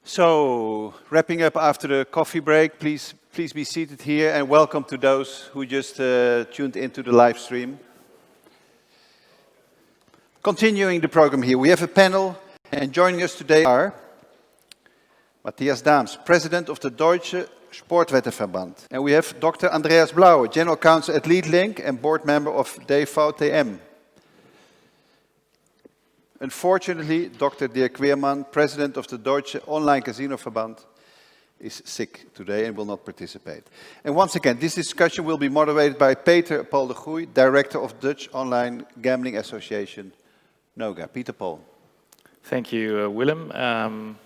So, wrapping up after the coffee break, please be seated here, and welcome to those who just tuned into the live stream. Continuing the program here, we have a panel, and joining us today are Mathias Dahms, President of the Deutscher Sportwettenverband. And we have Dr. Andreas Blaue, General Counsel at LeadLink and Board Member of DVTM. Unfortunately, Dr. Dirk Quermann, President of the Deutscher Online Casino Verband, is sick today and will not participate. And once again, this discussion will be moderated by Peter Paul de Goeij, Director of Dutch Online Gambling Association, NOGA. Peter Paul. Thank you, Willem.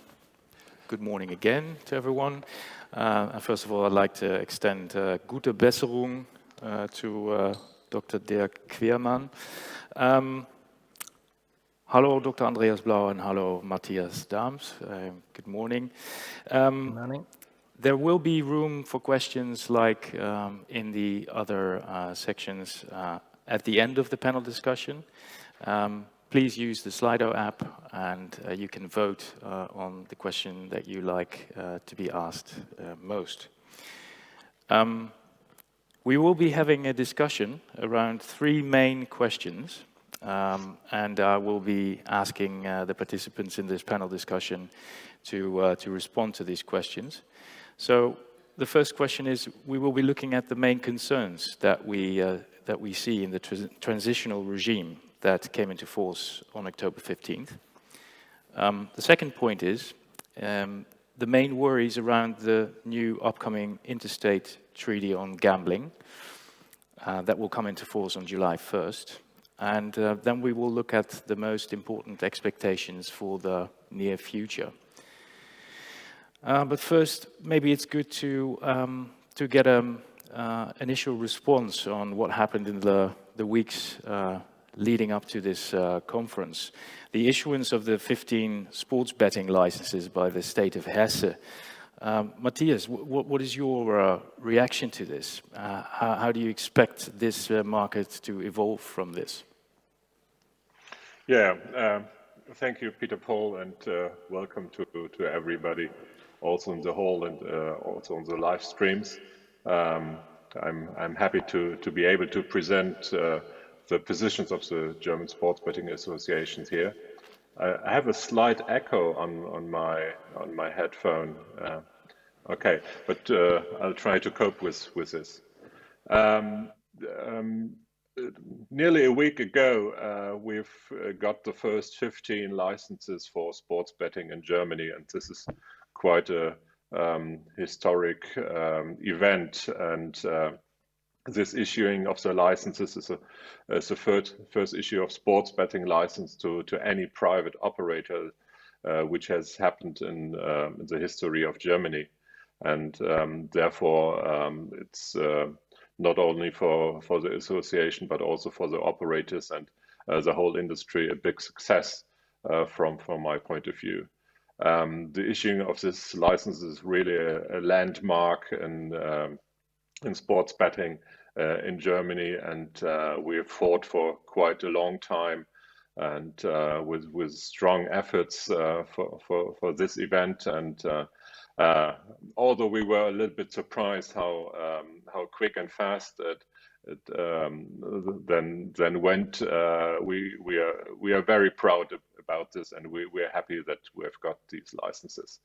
Good morning again to everyone. And first of all, I'd like to extend gute Besserung to Dr. Dirk Quermann. Hello, Dr. Andreas Blaue, and hello, Mathias Dahms. Good morning. Good morning. There will be room for questions like in the other sections at the end of the panel discussion. Please use the Slido app, and you can vote on the question that you like to be asked most. We will be having a discussion around three main questions. And I will be asking the participants in this panel discussion to respond to these questions. So the first question is, we will be looking at the main concerns that we see in the transitional regime that came into force on October 15th. The second point is the main worries around the new upcoming Interstate Treaty on Gambling that will come into force on July 1st. And then we will look at the most important expectations for the near future. But first, maybe it's good to get an initial response on what happened in the weeks leading up to this conference. The issuance of the 15 sports betting licenses by the state of Hesse. Mathias, what is your reaction to this? How do you expect this market to evolve from this? Yeah, thank you, Peter Paul, and welcome to everybody, also in the hall and also on the live streams. I'm happy to be able to present the positions of the German sports betting associations here. I have a slight echo on my headphone. Okay, but I'll try to cope with this. Nearly a week ago, we've got the first 15 licenses for sports betting in Germany, and this is quite a historic event. And this issuing of the licenses is the first issue of sports betting license to any private operator, which has happened in the history of Germany. And therefore, it's not only for the association, but also for the operators and the whole industry, a big success from my point of view. The issuing of this license is really a landmark in sports betting in Germany, and we have fought for quite a long time, and with strong efforts for this event. And although we were a little bit surprised how quick and fast it then went, we are very proud about this, and we are happy that we have got these licenses.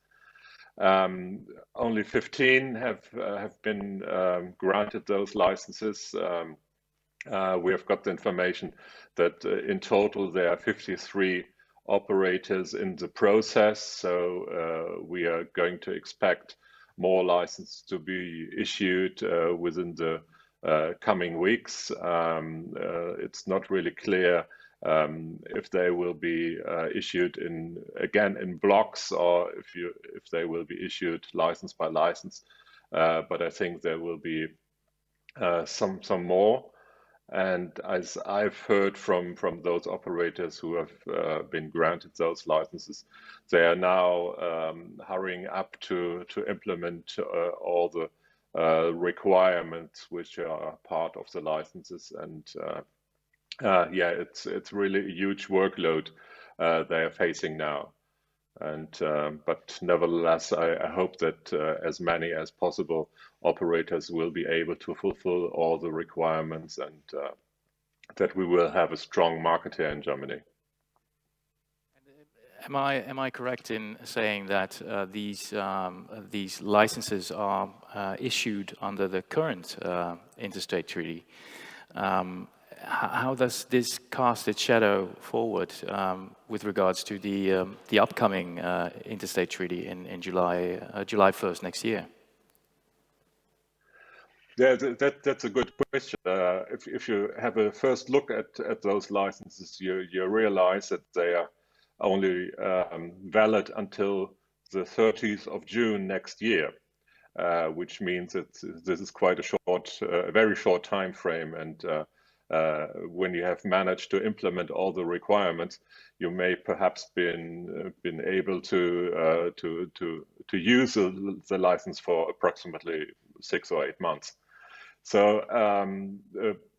Only 15 have been granted those licenses. We have got the information that in total there are 53 operators in the process, so we are going to expect more licenses to be issued within the coming weeks. It's not really clear if they will be issued again in blocks, or if they will be issued license by license. But I think there will be some more. And as I've heard from those operators who have been granted those licenses, they are now hurrying up to implement all the requirements which are part of the licenses. And yeah, it's really a huge workload they are facing now. But nevertheless, I hope that as many as possible operators will be able to fulfill all the requirements, and that we will have a strong market here in Germany. Am I correct in saying that these licenses are issued under the current Interstate Treaty? How does this cast its shadow forward with regards to the upcoming Interstate Treaty in July 1st next year? Yeah, that's a good question. If you have a first look at those licenses, you realize that they are only valid until the 30th of June next year, which means that this is quite a very short time frame. And when you have managed to implement all the requirements, you may perhaps been able to use the license for approximately 6 or 8 months. So,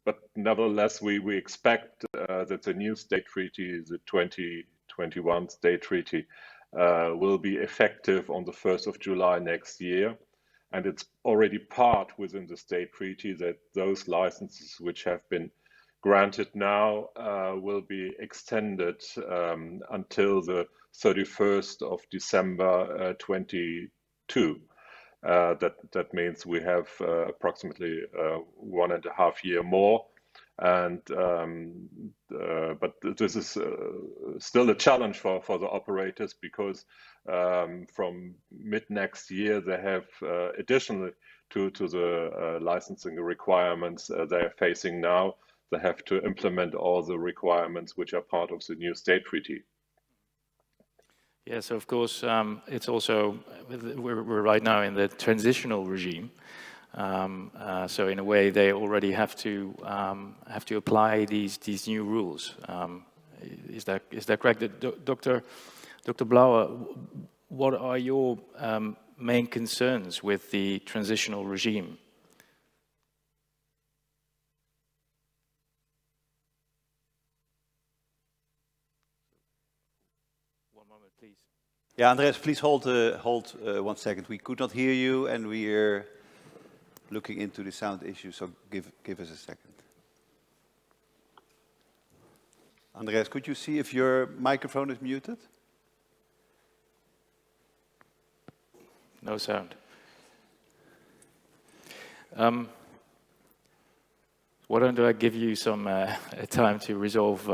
but nevertheless, we expect that the new state treaty, the 2021 state treaty, will be effective on the 1st of July next year. And it's already part within the state treaty that those licenses which have been granted now will be extended until the 31st of December 22. That means we have approximately 1.5 years more, and but this is still a challenge for the operators, because from mid next year they have additionally to the licensing requirements they are facing now, they have to implement all the requirements which are part of the new state treaty. Yes, of course. It's also we're right now in the transitional regime, so in a way they already have to apply these new rules. Is that correct? Dr. Blaue, what are your main concerns with the transitional regime? Please. Yeah, Andreas, please hold 1 second. We could not hear you, and we are looking into the sound issue, so give us a second. Andreas, could you see if your microphone is muted? No sound. Why don't I give you some time to resolve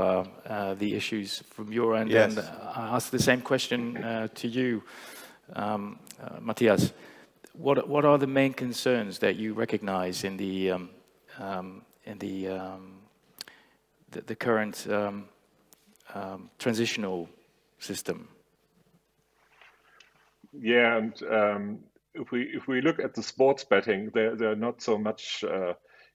the issues from your end? Yes. And I ask the same question to you, Mathias. What are the main concerns that you recognize in the current transitional system? Yeah, and if we look at the sports betting, there are not so much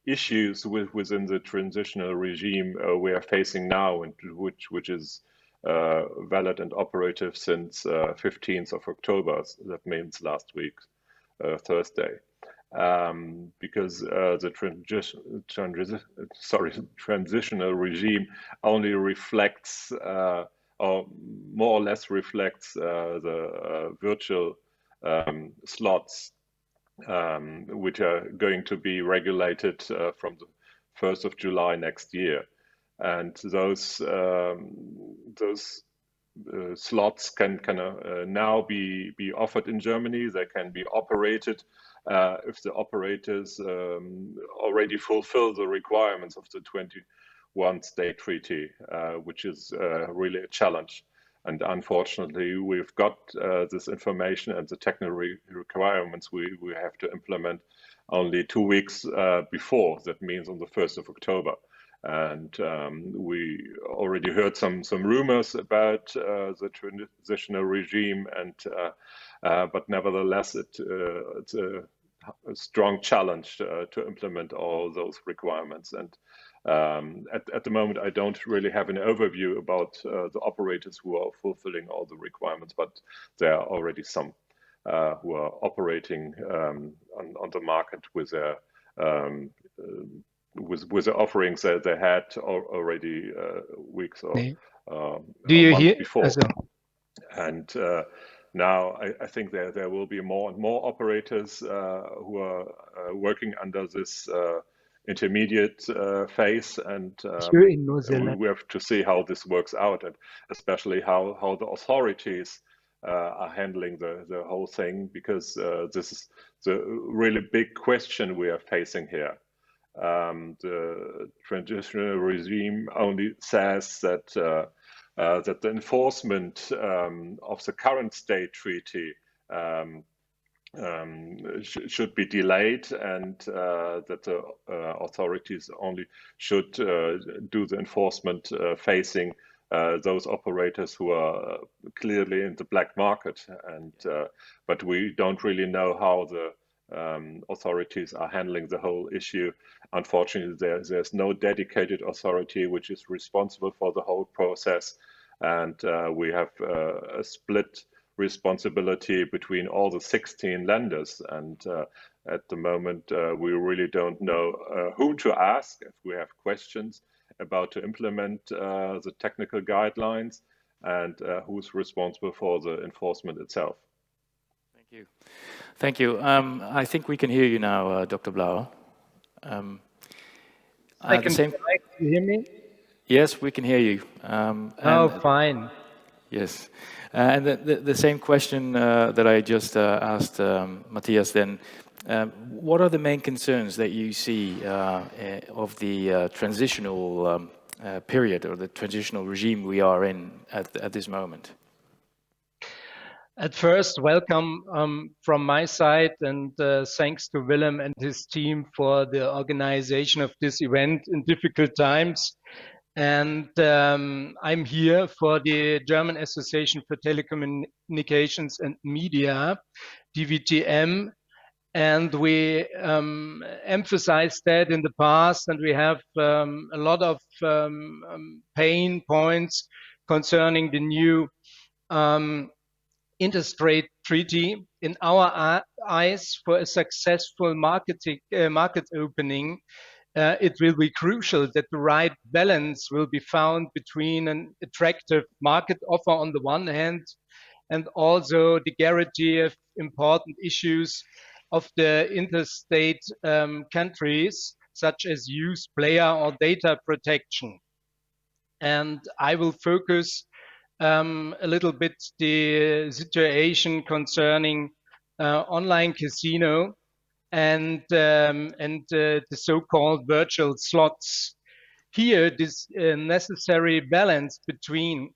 issues within the transitional regime we are facing now, and which is valid and operative since 15th of October. That means last week, Thursday, because the transitional regime only reflects, or more or less reflects, the virtual slots, which are going to be regulated from the 1st of July next year. And those slots can now be offered in Germany. They can be operated if the operators already fulfill the requirements of the 21 state treaty, which is really a challenge. And unfortunately, we've got this information and the technical requirements we have to implement only 2 weeks before. That means on the 1st of October. And we already heard some rumors about the transitional regime, and but nevertheless, it's a strong challenge to implement all those requirements. And at the moment, I don't really have an overview about the operators who are fulfilling all the requirements, but there are already some who are operating on the market with their with the offerings that they had already weeks or Do you months hear? before. And now I think there will be more and more operators who are working under this intermediate phase, and we have to see how this works out, and especially how the authorities are handling the whole thing, because this is the really big question we are facing here. The transitional regime only says that that the enforcement of the current state treaty should be delayed, and that the authorities only should do the enforcement facing those operators who are clearly in the black market. And but we don't really know how the authorities are handling the whole issue. Unfortunately, there's no dedicated authority which is responsible for the whole process, and we have a split responsibility between all the 16 lenders, and at the moment we really don't know who to ask if we have questions about to implement the technical guidelines, and who's responsible for the enforcement itself. Thank you. Thank you. I think we can hear you now, Dr. Blaue. You hear me? Yes, we can hear you. Fine. Yes. And the same question that I just asked Mathias then, what are the main concerns that you see of the transitional period, or the transitional regime we are in at this moment? At first, welcome from my side, and thanks to Willem and his team for the organization of this event in difficult times. And I'm here for the German Association for Telecommunications and Media, DVTM, and we emphasized that in the past, and we have a lot of pain points concerning the new Interstate treaty. In our eyes, for a successful market opening, it will be crucial that the right balance will be found between an attractive market offer on the one hand, and also the guarantee of important issues of the interstate countries, such as youth, player or data protection. And I will focus a little bit the situation concerning online casino and the so-called virtual slots. Here, this necessary balance between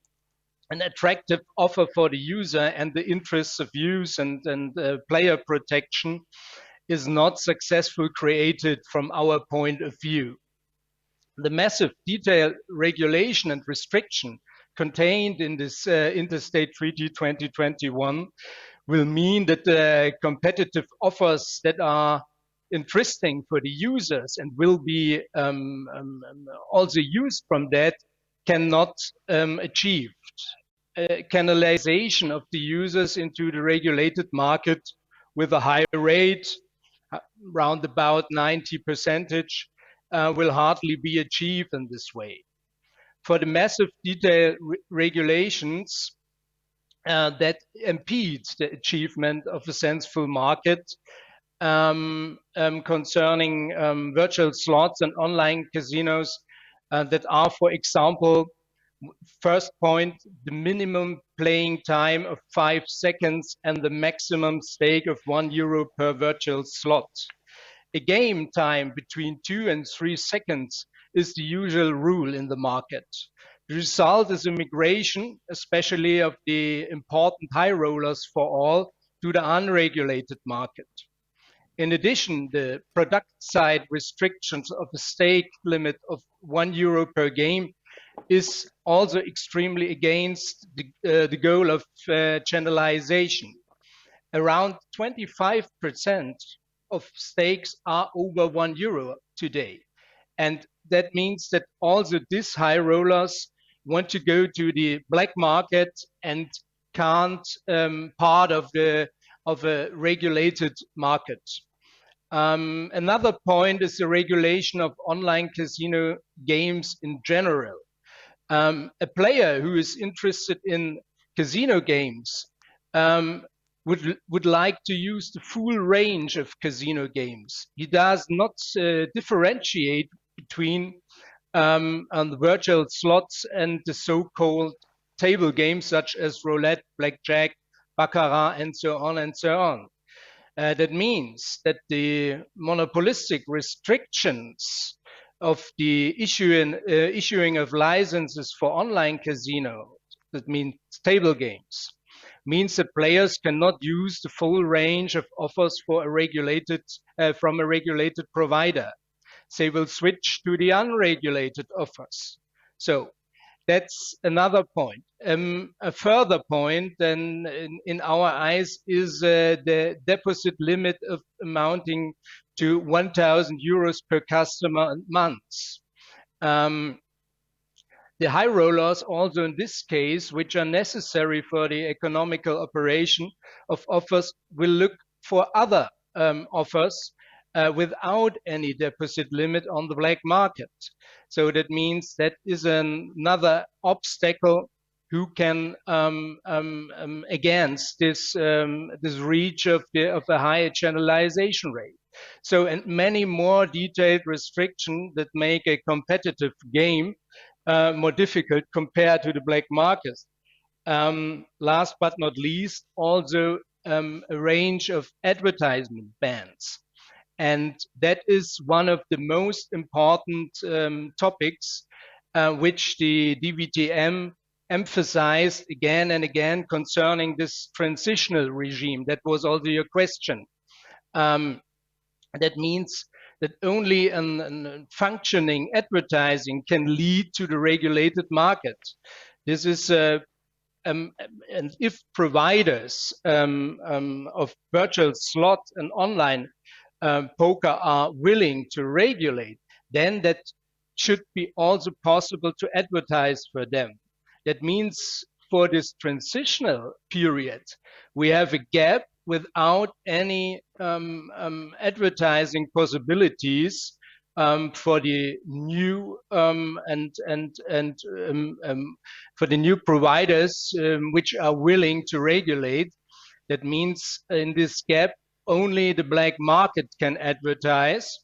an attractive offer for the user and the interests of use and player protection is not successfully created from our point of view. The massive detailed regulation and restriction contained in this Interstate Treaty 2021 will mean that the competitive offers that are interesting for the users and will be also used from that cannot achieved. Canalization of the users into the regulated market with a high rate, round about 90%, will hardly be achieved in this way. For the massive detailed regulations that impede the achievement of a sensible market concerning virtual slots and online casinos that are, for example, first point, the minimum playing time of 5 seconds and the maximum stake of €1 per virtual slot. A game time between 2 and 3 seconds is the usual rule in the market. The result is a migration, especially of the important high rollers for all, to the unregulated market. In addition, the product side restrictions of a stake limit of €1 per game is also extremely against the goal of channelization. Around 25% of stakes are over €1 today. And that means that also these high rollers want to go to the black market and can't part of a regulated market. Another point is the regulation of online casino games in general. A player who is interested in casino games would like to use the full range of casino games. He does not differentiate between the virtual slots and the so-called table games such as roulette, blackjack, baccarat, and so on and so on. That means that the monopolistic restrictions of the issuing of licenses for online casino, that means table games, means that players cannot use the full range of offers for from a regulated provider. They will switch to the unregulated offers. So that's another point. A further point then in our eyes is the deposit limit of amounting to 1,000 euros per customer and month. The high rollers also in this case, which are necessary for the economical operation of offers, will look for other offers without any deposit limit on the black market. So that means that is another obstacle who can against this reach of the high channelization rate. So, and many more detailed restrictions that make a competitive game more difficult compared to the black market. Last but not least, also a range of advertisement bans. And that is one of the most important topics which the DVTM emphasized again and again concerning this transitional regime. That was also your question. That means that only a functioning advertising can lead to the regulated market. This is and if providers of virtual slot and online poker are willing to regulate, then that should be also possible to advertise for them. That means for this transitional period, we have a gap without any advertising possibilities for the new for the new providers which are willing to regulate. That means in this gap, only the black market can advertise,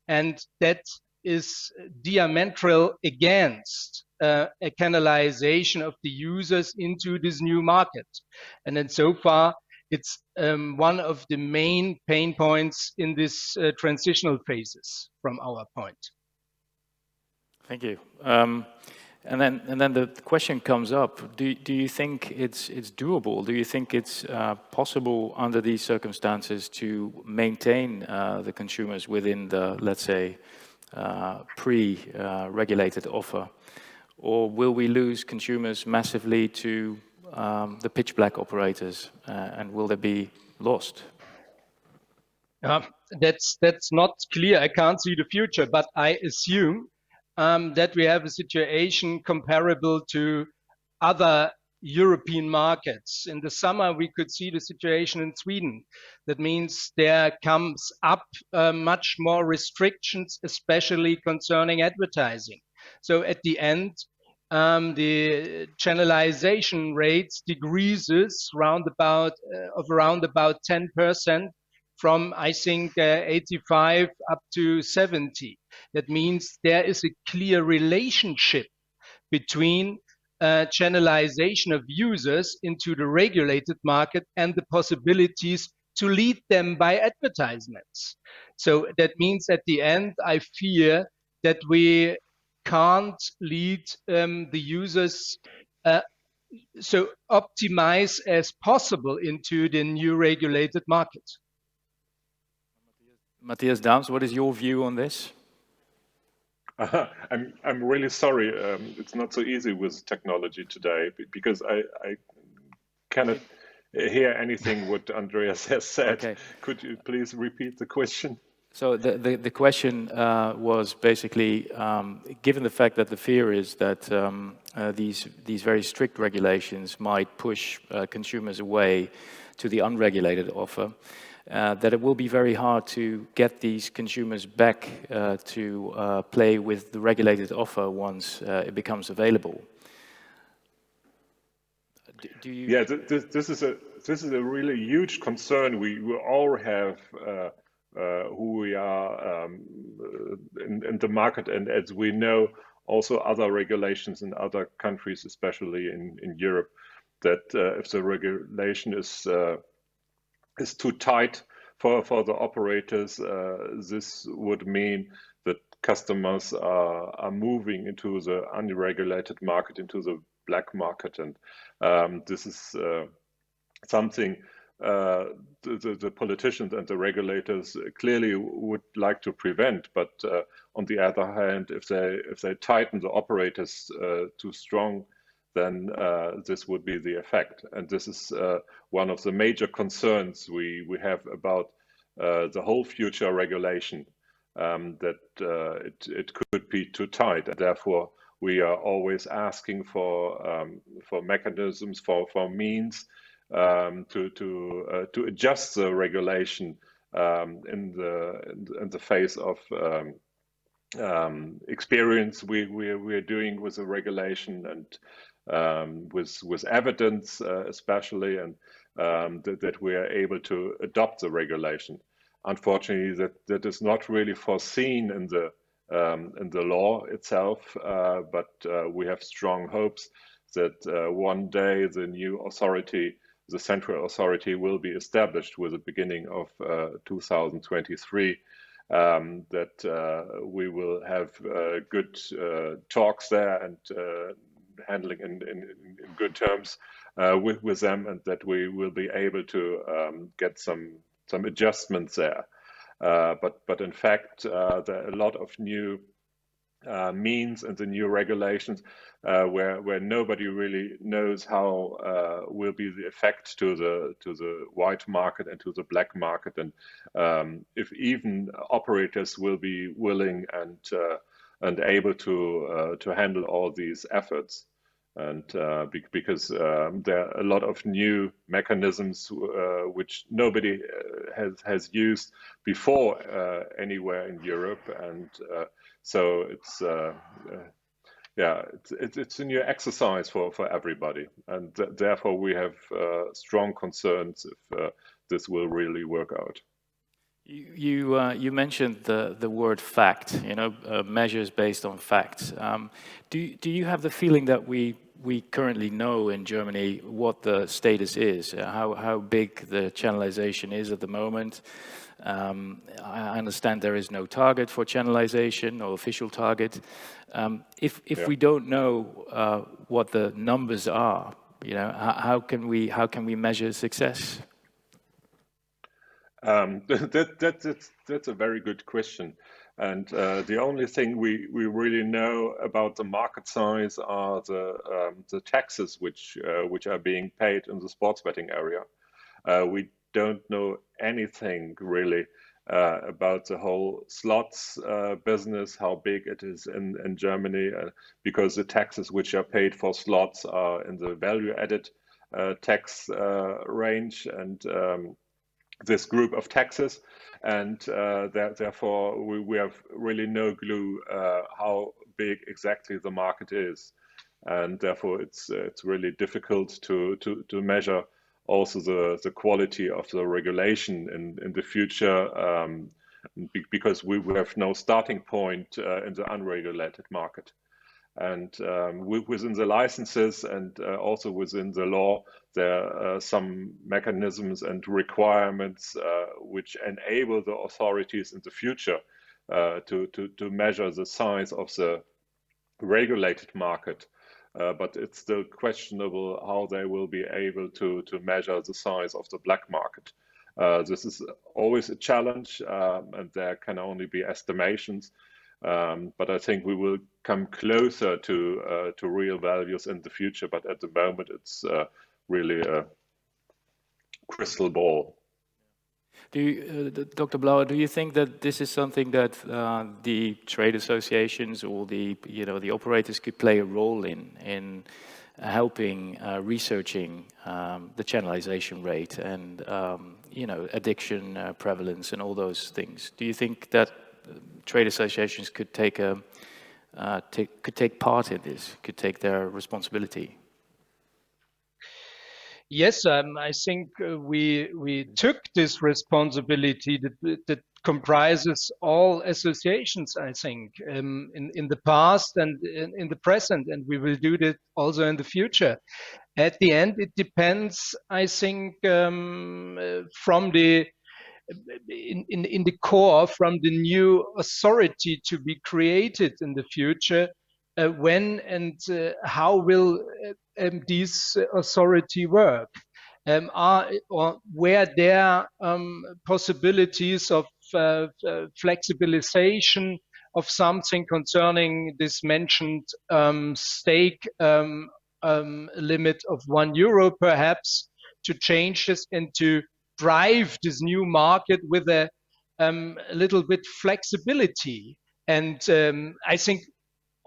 and that is diametral against a canalization of the users into this new market. And then so far, it's one of the main pain points in this transitional phases from our point. Thank you. And then the question comes up, do you think it's doable? Do you think it's possible under these circumstances to maintain the consumers within the, let's say, pre-regulated offer? Or will we lose consumers massively to the pitch black operators, and will they be lost? That's not clear. I can't see the future, but I assume that we have a situation comparable to other European markets. In the summer, we could see the situation in Sweden. That means there comes up much more restrictions, especially concerning advertising. So at the end, the channelization rates decreases around about 10%. From, I think, 85 up to 70. That means there is a clear relationship between channelization of users into the regulated market and the possibilities to lead them by advertisements. So that means at the end, I fear that we can't lead the users so optimize as possible into the new regulated market. Mathias, Dahms, what is your view on this? I'm really sorry. It's not so easy with technology today because I cannot hear anything what Andreas has said. Okay. Could you please repeat the question? So the question was basically, given the fact that the fear is that these very strict regulations might push consumers away to the unregulated offer, that it will be very hard to get these consumers back to play with the regulated offer once it becomes available. Do you? Yeah, this is a really huge concern. We all have who we are in the market, and as we know, also other regulations in other countries, especially in Europe, that if the regulation is too tight for the operators, this would mean that customers are moving into the unregulated market, into the black market, and this is something the politicians and the regulators clearly would like to prevent. But on the other hand, if they tighten the operators too strong, then this would be the effect. And this is one of the major concerns we have about the whole future regulation, that it could be too tight. And therefore, we are always asking for mechanisms, for means to adjust the regulation in the face of experience we're doing with the regulation, and with evidence especially, and that we are able to adopt the regulation. Unfortunately, that is not really foreseen in the law itself, but we have strong hopes that one day the new authority, the central authority, will be established with the beginning of 2023. That we will have good talks there, and handling in good terms with them, and that we will be able to get some adjustments there. But in fact, there are a lot of new means and the new regulations where nobody really knows how will be the effect to the white market and to the black market, and if even operators will be willing and able to handle all these efforts. And because there are a lot of new mechanisms which nobody has used before anywhere in Europe, and so it's it's a new exercise for everybody, and therefore we have strong concerns if this will really work out. You mentioned the word fact, measures based on facts. Do you have the feeling that we currently know in Germany what the status is, how big the channelization is at the moment? I understand there is no target for channelization, no official target. If we don't know what the numbers are, how can we measure success? That's a very good question, and the only thing we really know about the market size are the taxes which are being paid in the sports betting area. We don't know anything really about the whole slots business, how big it is in Germany, because the taxes which are paid for slots are in the value-added tax range, and this group of taxes, and therefore we have really no clue how big exactly the market is, and therefore it's really difficult to measure also the quality of the regulation in the future, because we have no starting point in the unregulated market. And within the licenses and also within the law, there are some mechanisms and requirements which enable the authorities in the future to measure the size of the regulated market. But it's still questionable how they will be able to measure the size of the black market. This is always a challenge, and there can only be estimations. But I think we will come closer to real values in the future. But at the moment, it's really a crystal ball. Dr. Blaue, do you think that this is something that the trade associations or the operators could play a role in helping researching the channelization rate and addiction prevalence and all those things? Do you think that trade associations could take part in this, could take their responsibility? Yes, I think we took this responsibility that comprises all associations. I think in the past and in the present, and we will do that also in the future. At the end, it depends. I think from the in the core, from the new authority to be created in the future, when and how will this authority work? Are or where there possibilities of flexibilization of something concerning this mentioned stake limit of €1 perhaps, to change this and to drive this new market with a little bit flexibility. And I think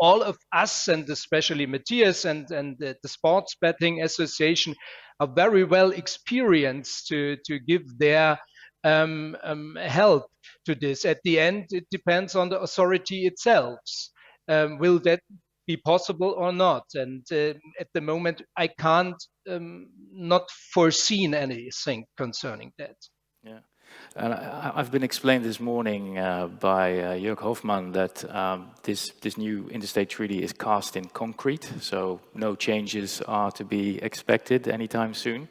all of us, and especially Mathias and the Sports Betting Association, are very well experienced to give their help to this. At the end, it depends on the authority itself. Will that be possible or not? And at the moment, I can't not foreseen anything concerning that. Yeah. And I've been explained this morning by Jörg Hofmann that this new interstate treaty is cast in concrete, so no changes are to be expected anytime soon.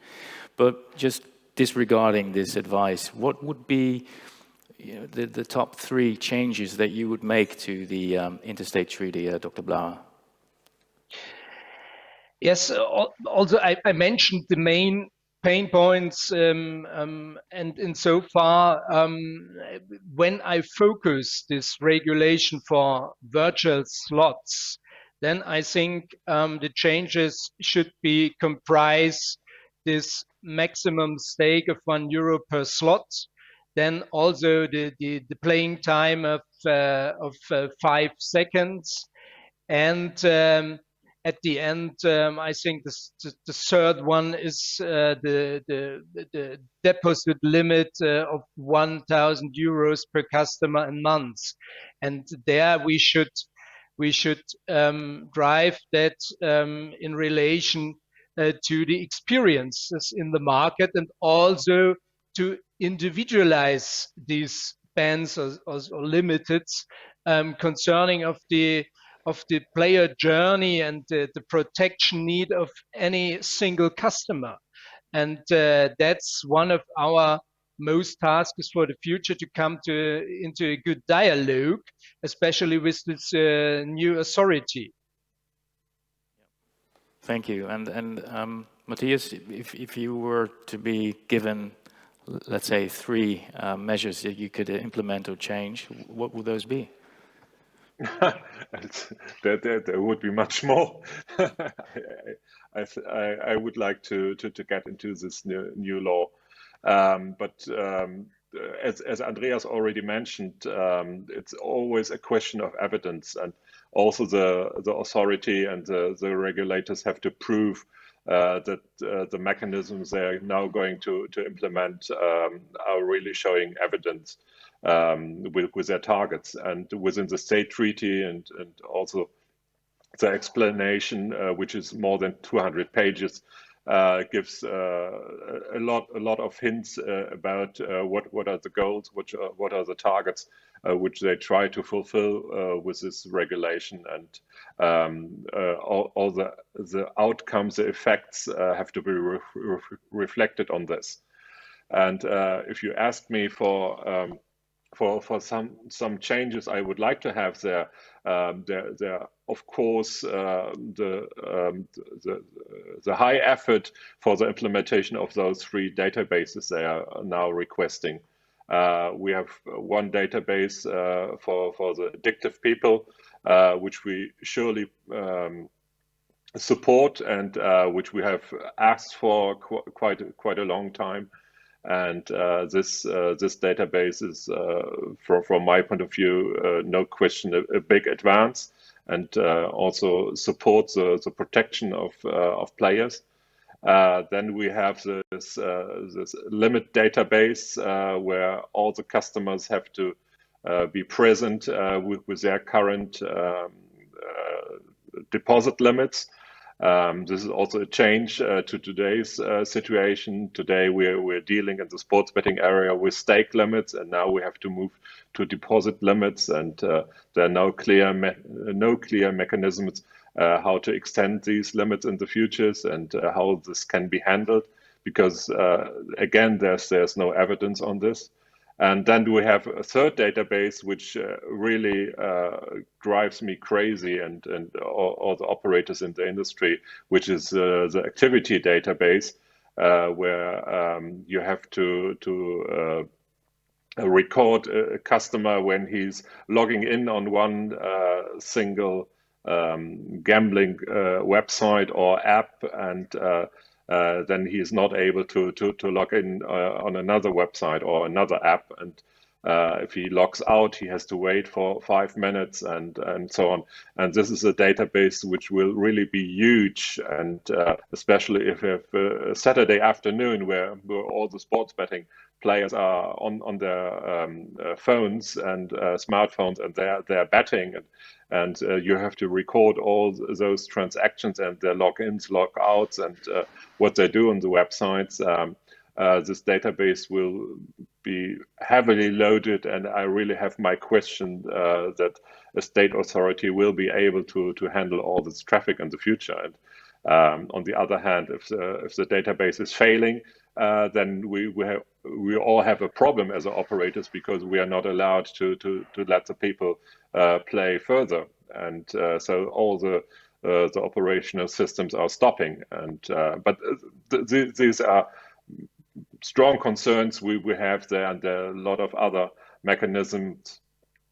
But just disregarding this advice, what would be the top 3 changes that you would make to the interstate treaty, Dr. Blaue? Yes, also I mentioned the main pain points, and insofar, when I focus this regulation for virtual slots, then I think the changes should be comprise this maximum stake of €1 per slot, then also the playing time of 5 seconds, and at the end, I think the third one is the deposit limit of €1,000 per customer a month, and there we should drive that in relation to the experiences in the market, and also to individualize these bans or limiteds concerning of the player journey and the protection need of any single customer. And that's one of our most tasks for the future, to come into a good dialogue, especially with this new authority. Thank you. And Mathias, if you were to be given, let's say, 3 measures that you could implement or change, what would those be? There would be much more. I would like to get into this new law, but as Andreas already mentioned, it's always a question of evidence, and also the authority and the regulators have to prove that the mechanisms they're now going to implement are really showing evidence with their targets. And within the state treaty and also the explanation, which is more than 200 pages, gives a lot of hints about what are the goals, what are the targets which they try to fulfill with this regulation, and all the outcomes, the effects have to be reflected on this. And if you ask me for some changes I would like to have there, of course, the high effort for the implementation of those 3 databases they are now requesting. We have one database for the addictive people, which we surely support, and which we have asked for quite a long time. And this database is, from my point of view, no question, a big advance, and also supports the protection of players. Then we have this limit database where all the customers have to be present with their current deposit limits. This is also a change to today's situation. Today we're dealing in the sports betting area with stake limits, and now we have to move to deposit limits, and there are no clear mechanisms how to extend these limits in the futures, and how this can be handled, because again, there's no evidence on this. And then we have a third database, which really drives me crazy, and all the operators in the industry, which is the activity database, where you have to record a customer when he's logging in on one single gambling website or app, and then he is not able to log in on another website or another app. And if he logs out, he has to wait for 5 minutes, and so on. And this is a database which will really be huge, and especially if you have a Saturday afternoon where all the sports betting players are on their phones and smartphones, and they're betting, and you have to record all those transactions and their logins, logouts, and what they do on the websites. This database will be heavily loaded, and I really have my question that a state authority will be able to handle all this traffic in the future. And on the other hand, if the database is failing, then we all have a problem as operators, because we are not allowed to let the people play further, and so all the operational systems are stopping. And but these are strong concerns we have there, and there are a lot of other mechanisms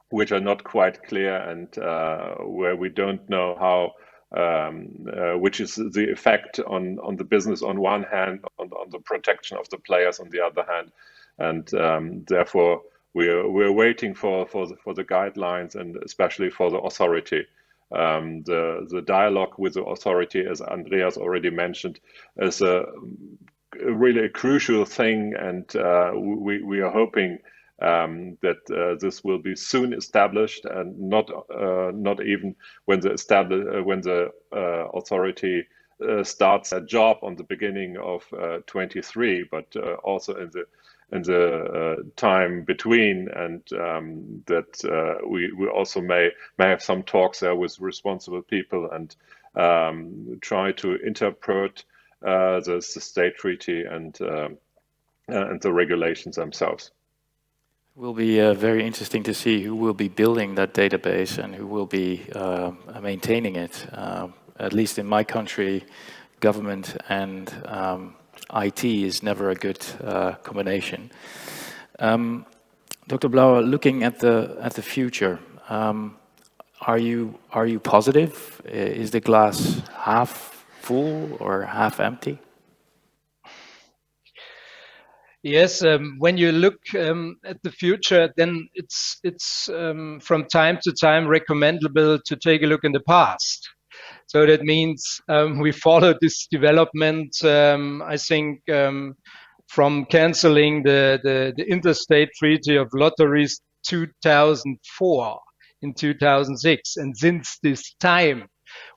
which are not quite clear, and where we don't know how, which is the effect on the business on one hand, on the protection of the players on the other hand, and therefore we're waiting for the guidelines, and especially for the authority. The dialogue with the authority, as Andreas already mentioned, is really a crucial thing, and we are hoping that this will be soon established, and not even when the authority starts a job on the beginning of 23, but also in the time between, and that we also may have some talks there with responsible people, and try to interpret the state treaty and the regulations themselves. It will be very interesting to see who will be building that database and who will be maintaining it. At least in my country, government and IT is never a good combination. Dr. Blaue, looking at the future, are you positive? Is the glass half full or half empty? Yes, when you look at the future, then it's from time to time recommendable to take a look in the past. So that means we follow this development, I think, from canceling the Interstate Treaty of Lotteries 2004 in 2006. And since this time,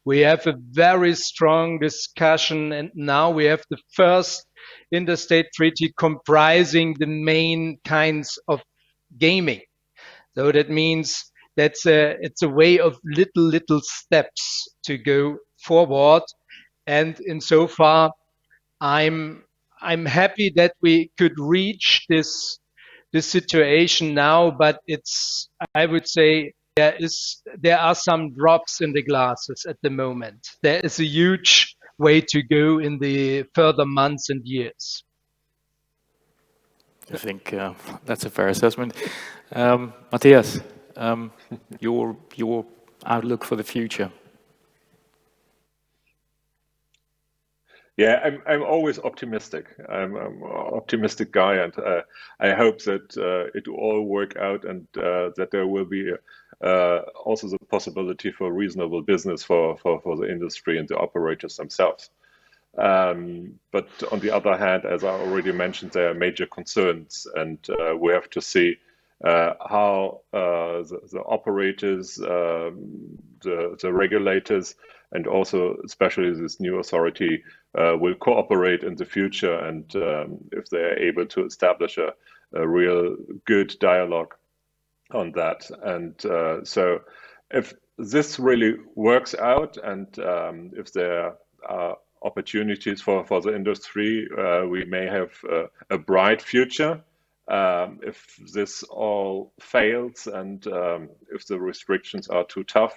we have a very strong discussion, and now we have the first interstate treaty comprising the main kinds of gaming. So that means it's a way of little steps to go forward. And insofar, I'm happy that we could reach this situation now, but I would say there are some drops in the glasses at the moment. There is a huge way to go in the further months and years. I think that's a fair assessment. Mathias, your outlook for the future. Yeah, I'm always optimistic. I'm an optimistic guy, and I hope that it will all work out, and that there will be also the possibility for reasonable business for the industry and the operators themselves. But on the other hand, as I already mentioned, there are major concerns, and we have to see how the operators, the regulators and also especially this new authority will cooperate in the future, and if they are able to establish a real good dialogue on that. And so if this really works out, and if there are opportunities for the industry, we may have a bright future. If this all fails, and if the restrictions are too tough,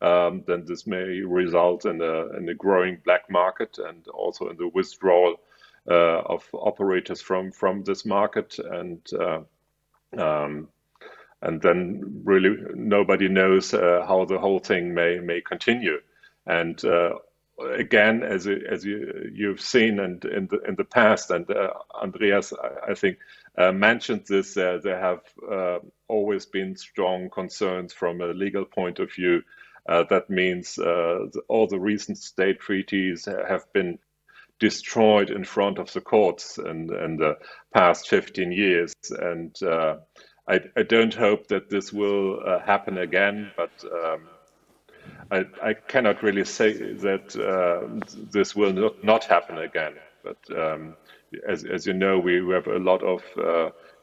then this may result in a growing black market, and also in the withdrawal of operators from this market, and then really nobody knows how the whole thing may continue. And again, as you've seen, and in the past, and Andreas, I think, mentioned this, there have always been strong concerns from a legal point of view. That means all the recent state treaties have been destroyed in front of the courts in the past 15 years. And I don't hope that this will happen again, but I cannot really say that this will not happen again. But as you know, we have a lot of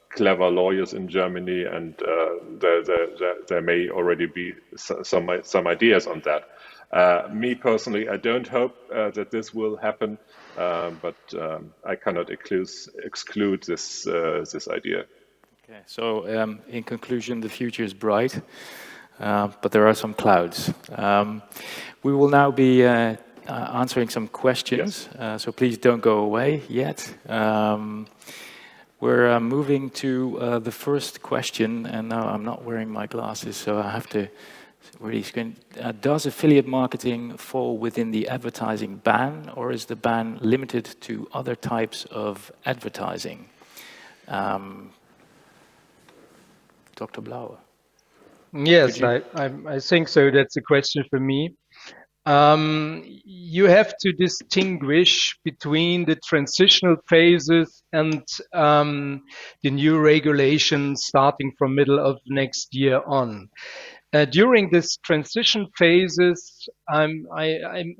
clever lawyers in Germany, and there may already be some ideas on that. Me personally, I don't hope that this will happen, but I cannot exclude this idea. Okay, so in conclusion, the future is bright, but there are some clouds. We will now be answering some questions, yes. So please don't go away yet. We're moving to the first question, and now I'm not wearing my glasses, so I have to really screen. Does affiliate marketing fall within the advertising ban, or is the ban limited to other types of advertising? Dr. Blaue. Yes, I think so. That's a question for me. You have to distinguish between the transitional phases and the new regulations starting from middle of next year on. During this transition phases, I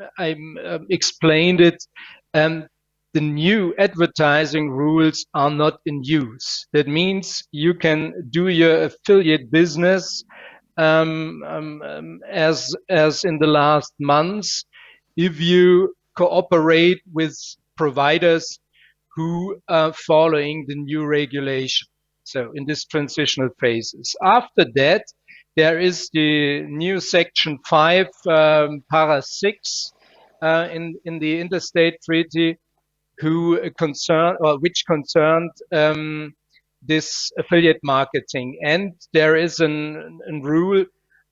explained it. The new advertising rules are not in use. That means you can do your affiliate business as in the last months if you cooperate with providers who are following the new regulation. So in this transitional phases. After that, there is the new section 5, para 6 in the Interstate Treaty, which concerned this affiliate marketing. And there is a rule,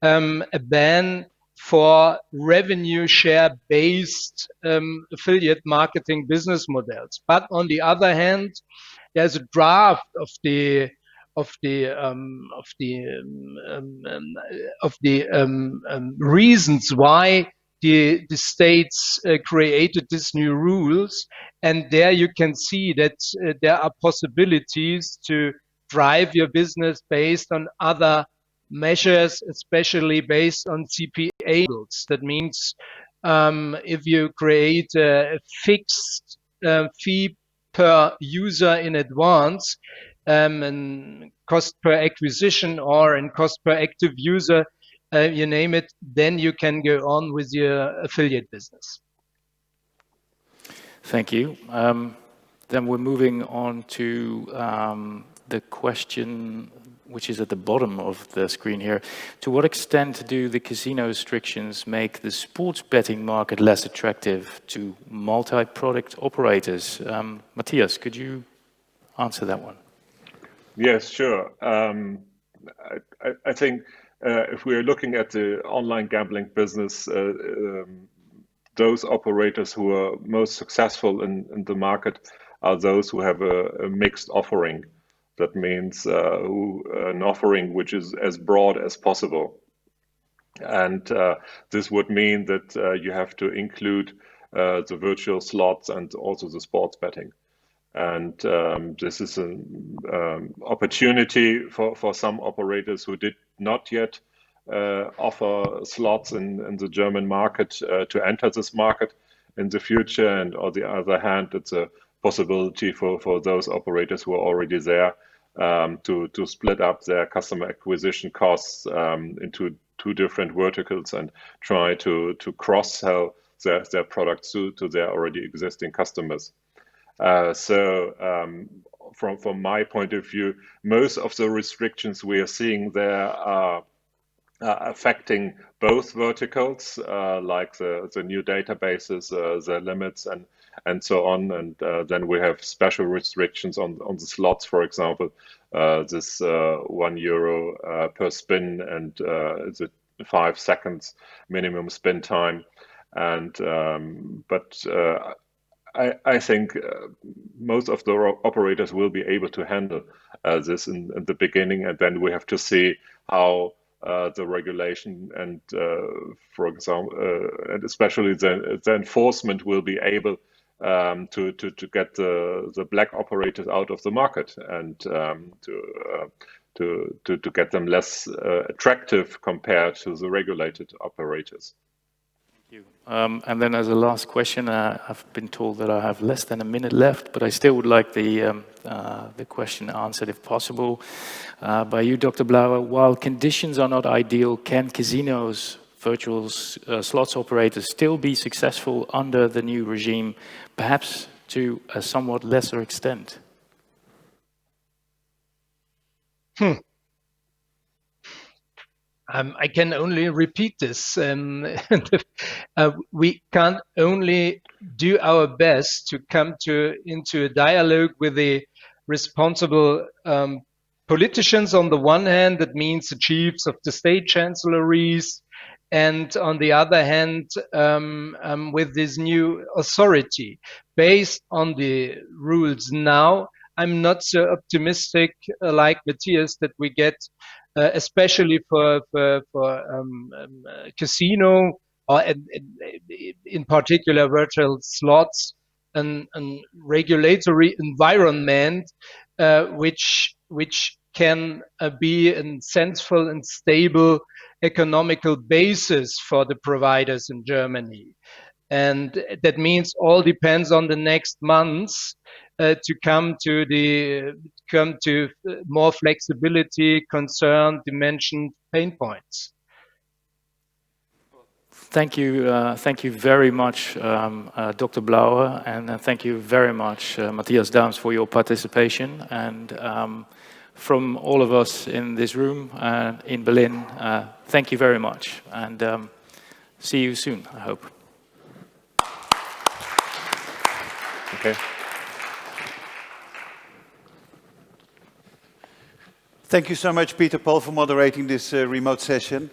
a ban for revenue share based affiliate marketing business models. But on the other hand, there's a draft of the reasons why the states created these new rules, and there you can see that there are possibilities to drive your business based on other measures, especially based on CPA rules. That means if you create a fixed fee per user in advance, and cost per acquisition or in cost per active user, you name it, then you can go on with your affiliate business. Thank you. Then we're moving on to the question which is at the bottom of the screen here. To what extent do the casino restrictions make the sports betting market less attractive to multi-product operators? Mathias, could you answer that one? Yes, sure. I think if we are looking at the online gambling business, those operators who are most successful in the market are those who have a mixed offering. That means an offering which is as broad as possible. And this would mean that you have to include the virtual slots and also the sports betting. And this is an opportunity for some operators who did not yet offer slots in the German market to enter this market in the future. And on the other hand, it's a possibility for those operators who are already there to split up their customer acquisition costs into two different verticals and try to cross-sell their products to their already existing customers. From my point of view, most of the restrictions we are seeing there are affecting both verticals, like the new databases, the limits, and so on. And then we have special restrictions on the slots, for example, this €1 per spin and the 5 seconds minimum spin time. And I think most of the operators will be able to handle this in the beginning, and then we have to see how the regulation and, for example, and especially the enforcement will be able to get the black operators out of the market and to get them less attractive compared to the regulated operators. Thank you. And then as a last question, I've been told that I have less than a minute left, but I still would like the question answered, if possible, by you, Dr. Blaue. While conditions are not ideal, can casinos, virtual slots operators still be successful under the new regime, perhaps to a somewhat lesser extent? I can only repeat this. We can only do our best to come into a dialogue with the responsible politicians on the one hand, that means the chiefs of the state chancelleries, and on the other hand, with this new authority. Based on the rules now, I'm not so optimistic like Mathias that we get especially for casino or in particular virtual slots, and regulatory environment which can be a sensible and stable economical basis for the providers in Germany. And that means all depends on the next months to come to more flexibility concern the mentioned pain points. Thank you very much, Dr. Blaue, and thank you very much, Mathias Dahms, for your participation. And from all of us in this room in Berlin, thank you very much, and see you soon, I hope. Okay. Thank you so much, Peter Paul, for moderating this remote session.